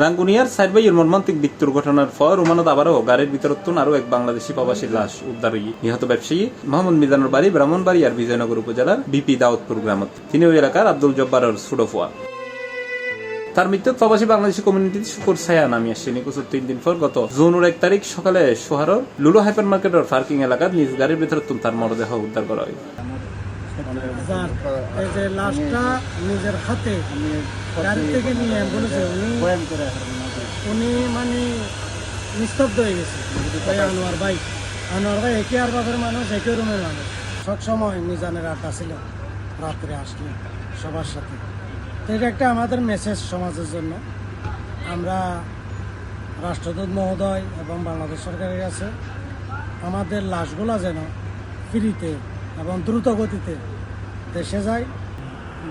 রাঙ্গুনিয়ার সাইডবাইয়ের মর্মান্তিক মৃত্যুর ঘটনার পর ওমানত আবারও গাড়ির ভিতরত্বন আরও এক বাংলাদেশি প্রবাসীর লাশ উদ্ধার হয়ে নিহত ব্যবসায়ী মোহাম্মদ মিজানুর বাড়ি ব্রাহ্মণবাড়িয়ার বিজয়নগর উপজেলার বিপি দাউদপুর গ্রামত। তিনি ওই এলাকার আব্দুল জব্বারের সুডফুয়া। তার মৃত্যুর প্রবাসী বাংলাদেশি কমিউনিটিতে শুকুর ছায়া নামি আসছে। নিখোঁজের 3 দিন পর গত জুনের 1 তারিখ সকালে সোহারর লুলু হাইপার মার্কেটের পার্কিং এলাকার নিজ গাড়ির ভিতরত্বন তার মরদেহ উদ্ধার করা হয়। এই যে লাশটা নিজের হাতে গাড়ি থেকে নিয়ে বলেছে উনি মানে নিস্তব্ধ হয়ে গেছে। আনোয়ার ভাই একই আর বাপের মানুষ, একই রুমের মানুষ, সবসময় মিজানের আড্ডা ছিল, রাত্রে আসলে সবার সাথে। তো এটা একটা আমাদের মেসেজ সমাজের জন্য। আমরা রাষ্ট্রদূত মহোদয় এবং বাংলাদেশ সরকারের কাছে আমাদের লাশগুলো যেন ফ্রিতে এবং দ্রুত গতিতে দেশে যায়।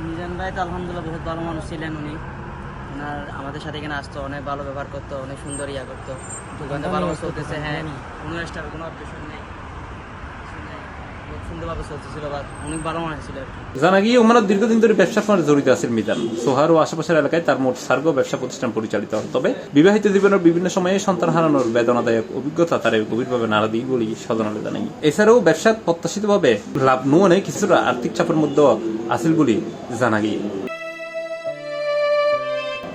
মিজান ভাই তো আলহামদুলিল্লাহ বহুত ভালো মানুষ ছিলেন। উনি ওনার আমাদের সাথে এখানে আসতো, অনেক ভালো ব্যবহার করতো, অনেক সুন্দর ইয়া করতো, দোকানে ভালো চলতেছে। হ্যাঁ, অনুষ্ঠান কোনো অবজেকশন নেই, সুন্দরভাবে চলতেছিল, অনেক ভালো মানুষ ছিল। জানা গিয়ে ওমানত দীর্ঘদিন ধরে ব্যবসার সঙ্গে জড়িত আছেন মিজান। সোহার ও আশেপাশের এলাকায় তার মোট সার্গ ব্যবসা প্রতিষ্ঠান পরিচালিত হয়। তবে বিবাহিত জীবনের বিভিন্ন সময়ে সন্তান হারানোর বেদনাদায়ক অভিজ্ঞতা তার গভীরভাবে নাড়া দিয়ে বলি স্বজনরা জানাই। এছাড়াও ব্যবসা প্রত্যাশিতভাবে লাভ নুনে কিছুটা আর্থিক চাপের মধ্যে আসিল বলে জানা গিয়ে।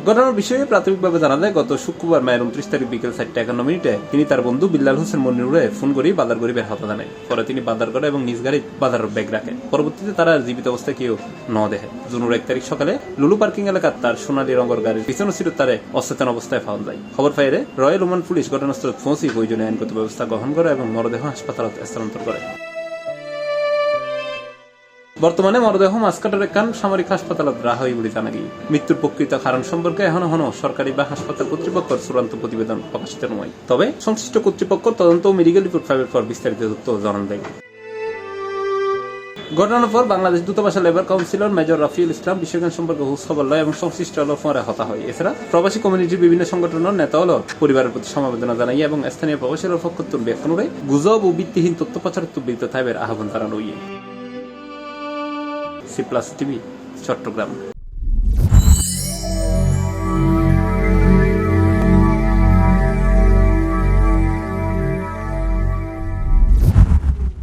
ঘটনার বিষয়ে প্রাথমিকভাবে জানা যায়, গত শুক্রবার মেয়ের 29 তারিখ বিকেল 4:51 তিনি তার বন্ধু বিল্লাল হোসেন মনিরুরে ফোন করে বাজার গরিবের হাতে জানায়। পরে তিনি বাজার করে এবং নিজ গাড়ি বাজারের ব্যাগ রাখে। পরবর্তীতে তারা জীবিত অবস্থায় কেউ ন দেখে। জুনের 1 তারিখ সকালে লুলু পার্কিং এলাকার তার সোনালী রঙের গাড়ির পিছনে ছিল তারে অচেতন অবস্থায় পাওয়া যায়। খবর পাইলে রয়্যাল ওমান পুলিশ ঘটনাস্থলে পৌঁছে প্রয়োজনীয় আইনগত ব্যবস্থা গ্রহণ করে এবং মরদেহ হাসপাতালে স্থানান্তর করে। বর্তমানে মরদেহ মাসকাটের একখান সামরিক হাসপাতালত রাখা হয় বলে জানা গিয়ে। মৃত্যুর প্রকৃত কারণ সম্পর্কে এখনো সরকারি বা হাসপাতাল কর্তৃপক্ষের চূড়ান্ত প্রতিবেদন প্রকাশিত নয়। তবে সংশ্লিষ্ট কর্তৃপক্ষ তদন্ত ও মেডিকেল রিপোর্ট ফাইলের পর বিস্তারিত তথ্য জানান দেয়। ঘটনার পর বাংলাদেশ দূতাবাসের লেবার কাউন্সিলর মেজর রাফিউল ইসলাম বিষয়জ্ঞান সম্পর্কে হুঁশ খবর লয় এবং সংশ্লিষ্ট ফোনে হতা হয়। এছাড়া প্রবাসী কমিউনিটির বিভিন্ন সংগঠনের নেতা হল পরিবারের প্রতি সমবেদনা জানাই এবং স্থানীয় প্রবাসীর পক্ষ ব্যাখ্যানুরে গুজব ও ভিত্তিহীন তথ্য প্রচারের বিরুদ্ধ থাইবের আহ্বান জানানো। C+ TV, Chittagong.